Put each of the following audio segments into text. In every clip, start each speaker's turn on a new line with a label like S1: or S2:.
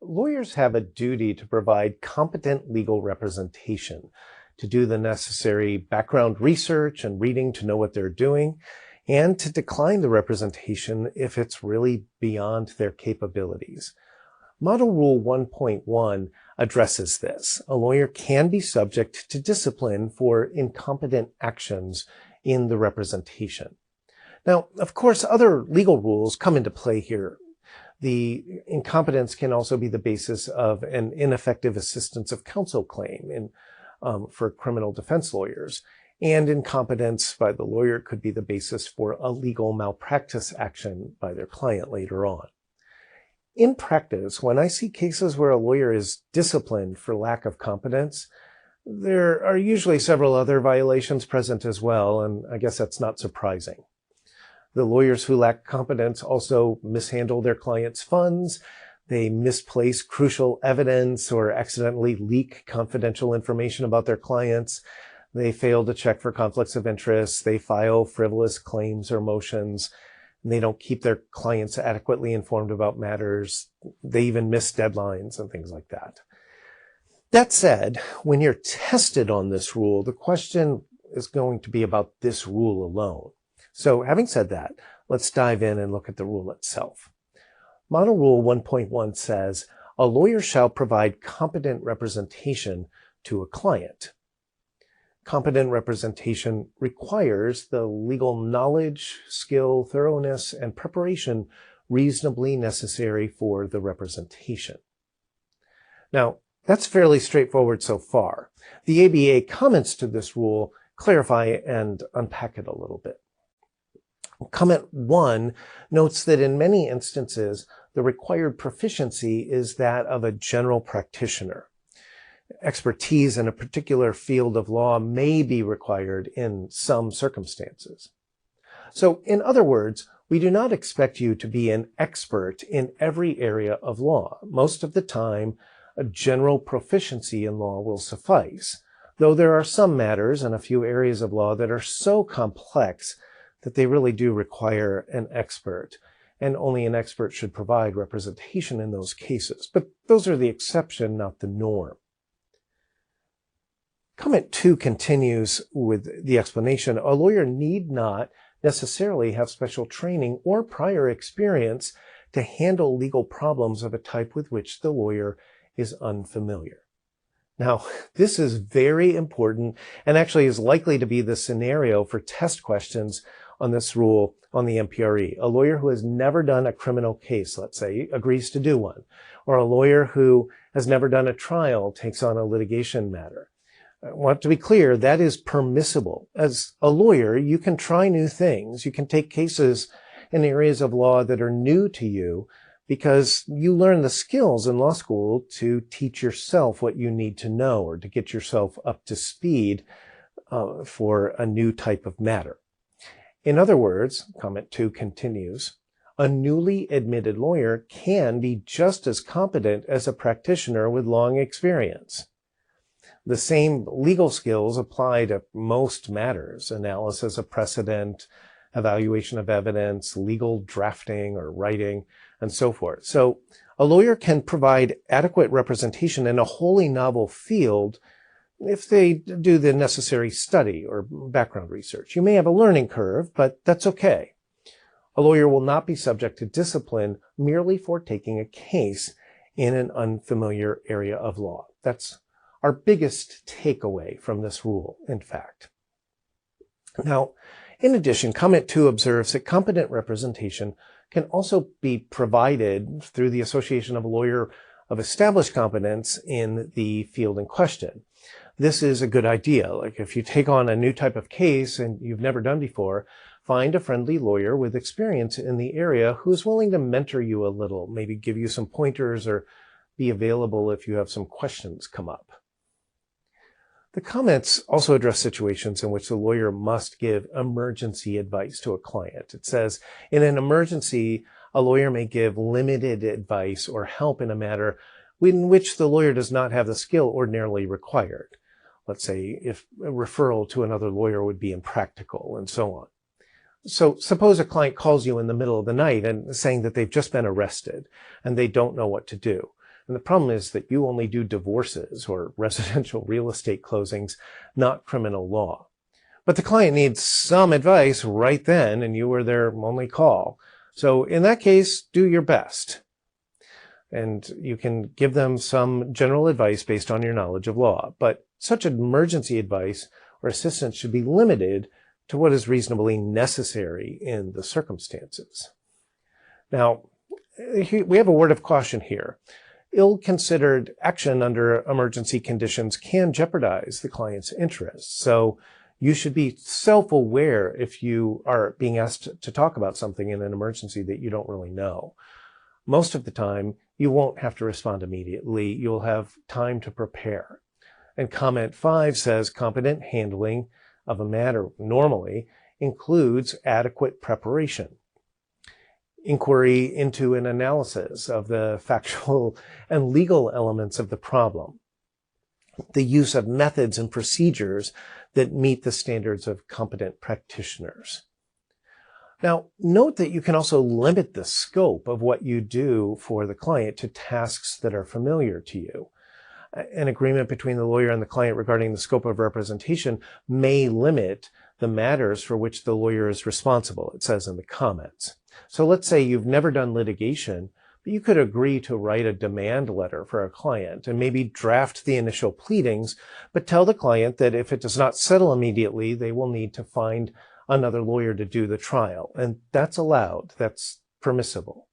S1: Lawyers have a duty to provide competent legal representation, to do the necessary background research and reading to know what they're doing, and to decline the representation if it's really beyond their capabilities. Model Rule 1.1 addresses this. A lawyer can be subject to discipline for incompetent actions in the representation. Now, of course, other legal rules come into play here. The incompetence can also be the basis of an ineffective assistance of counsel claim for criminal defense lawyers. And incompetence by the lawyer could be the basis for a legal malpractice action by their client later on. In practice, when I see cases where a lawyer is disciplined for lack of competence, there are usually several other violations present as well, and I guess that's not surprising. The lawyers who lack competence also mishandle their clients' funds, they misplace crucial evidence or accidentally leak confidential information about their clients, they fail to check for conflicts of interest, they file frivolous claims or motions, and they don't keep their clients adequately informed about matters, they even miss deadlines and things like that. That said, when you're tested on this rule, the question is going to be about this rule alone. So having said that, let's dive in and look at the rule itself. Model Rule 1.1 says, a lawyer shall provide competent representation to a client. Competent representation requires the legal knowledge, skill, thoroughness, and preparation reasonably necessary for the representation. Now, that's fairly straightforward so far. The ABA comments to this rule clarify and unpack it a little bit. Comment 1 notes that in many instances, the required proficiency is that of a general practitioner. Expertise in a particular field of law may be required in some circumstances. So, in other words, we do not expect you to be an expert in every area of law. Most of the time, a general proficiency in law will suffice, though there are some matters and a few areas of law that are so complex that they really do require an expert, and only an expert should provide representation in those cases. But those are the exception, not the norm. Comment 2 continues with the explanation. A lawyer need not necessarily have special training or prior experience to handle legal problems of a type with which the lawyer is unfamiliar. Now, this is very important and actually is likely to be the scenario for test questions on this rule on the MPRE. A lawyer who has never done a criminal case, let's say, agrees to do one, or a lawyer who has never done a trial takes on a litigation matter. I want to be clear, that is permissible. As a lawyer, you can try new things. You can take cases in areas of law that are new to you because you learn the skills in law school to teach yourself what you need to know or to get yourself up to speed for a new type of matter. In other words, comment 2 continues, a newly admitted lawyer can be just as competent as a practitioner with long experience. The same legal skills apply to most matters, analysis of precedent, evaluation of evidence, legal drafting or writing, and so forth. So a lawyer can provide adequate representation in a wholly novel field if they do the necessary study or background research. You may have a learning curve, but that's okay. A lawyer will not be subject to discipline merely for taking a case in an unfamiliar area of law. That's our biggest takeaway from this rule, in fact. Now, in addition, comment 2 observes that competent representation can also be provided through the association of a lawyer of established competence in the field in question. This is a good idea. Like if you take on a new type of case and you've never done before, find a friendly lawyer with experience in the area who's willing to mentor you a little, maybe give you some pointers or be available if you have some questions come up. The comments also address situations in which the lawyer must give emergency advice to a client. It says, in an emergency, a lawyer may give limited advice or help in a matter in which the lawyer does not have the skill ordinarily required. Let's say if a referral to another lawyer would be impractical and so on. So suppose a client calls you in the middle of the night and saying that they've just been arrested and they don't know what to do. And the problem is that you only do divorces or residential real estate closings, not criminal law. But the client needs some advice right then, and you are their only call. So in that case, do your best. And you can give them some general advice based on your knowledge of law. But such emergency advice or assistance should be limited to what is reasonably necessary in the circumstances. Now, we have a word of caution here. Ill-considered action under emergency conditions can jeopardize the client's interests. So you should be self-aware if you are being asked to talk about something in an emergency that you don't really know. Most of the time, you won't have to respond immediately. You'll have time to prepare. And comment 5 says competent handling of a matter normally includes adequate preparation, inquiry into an analysis of the factual and legal elements of the problem, the use of methods and procedures that meet the standards of competent practitioners. Now, note that you can also limit the scope of what you do for the client to tasks that are familiar to you. An agreement between the lawyer and the client regarding the scope of representation may limit the matters for which the lawyer is responsible, it says in the comments. So let's say you've never done litigation, but you could agree to write a demand letter for a client and maybe draft the initial pleadings, but tell the client that if it does not settle immediately, they will need to find another lawyer to do the trial. And that's allowed. That's permissible.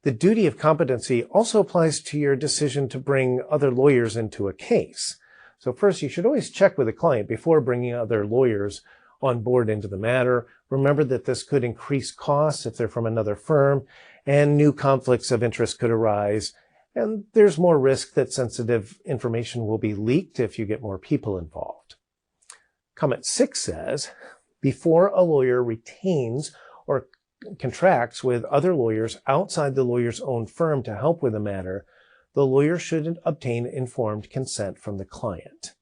S1: The duty of competency also applies to your decision to bring other lawyers into a case. So first, you should always check with the client before bringing other lawyers on board into the matter. Remember that this could increase costs if they're from another firm, and new conflicts of interest could arise. And there's more risk that sensitive information will be leaked if you get more people involved. Comment 6 says, before a lawyer retains or contracts with other lawyers outside the lawyer's own firm to help with a matter, the lawyer should obtain informed consent from the client.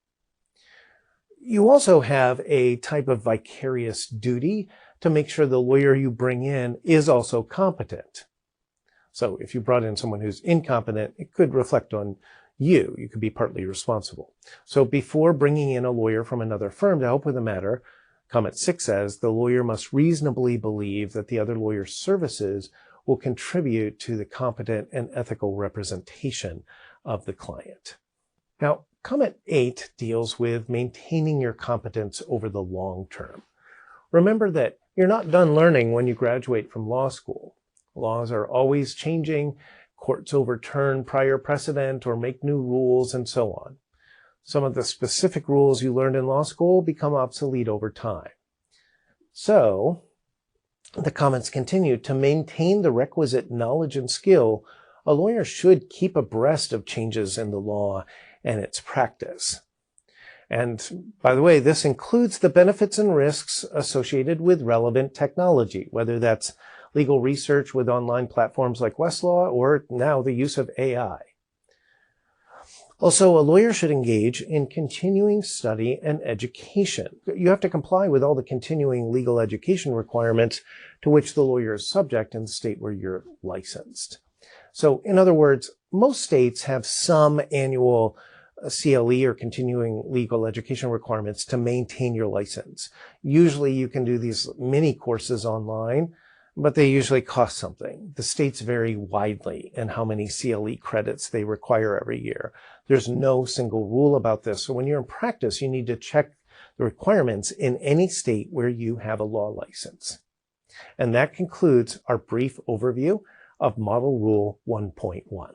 S1: You also have a type of vicarious duty to make sure the lawyer you bring in is also competent. So if you brought in someone who's incompetent, it could reflect on you. You could be partly responsible. So before bringing in a lawyer from another firm to help with a matter, comment 6 says the lawyer must reasonably believe that the other lawyer's services will contribute to the competent and ethical representation of the client. Now, comment 8 deals with maintaining your competence over the long term. Remember that you're not done learning when you graduate from law school. Laws are always changing. Courts overturn prior precedent or make new rules and so on. Some of the specific rules you learned in law school become obsolete over time. So, the comments continue, to maintain the requisite knowledge and skill, a lawyer should keep abreast of changes in the law and its practice. And by the way, this includes the benefits and risks associated with relevant technology, whether that's legal research with online platforms like Westlaw or now the use of AI. Also, a lawyer should engage in continuing study and education. You have to comply with all the continuing legal education requirements to which the lawyer is subject in the state where you're licensed. So, in other words, most states have some annual CLE or continuing legal education requirements to maintain your license. Usually you can do these mini courses online, but they usually cost something. The states vary widely in how many CLE credits they require every year. There's no single rule about this. So when you're in practice, you need to check the requirements in any state where you have a law license. And that concludes our brief overview of Model Rule 1.1.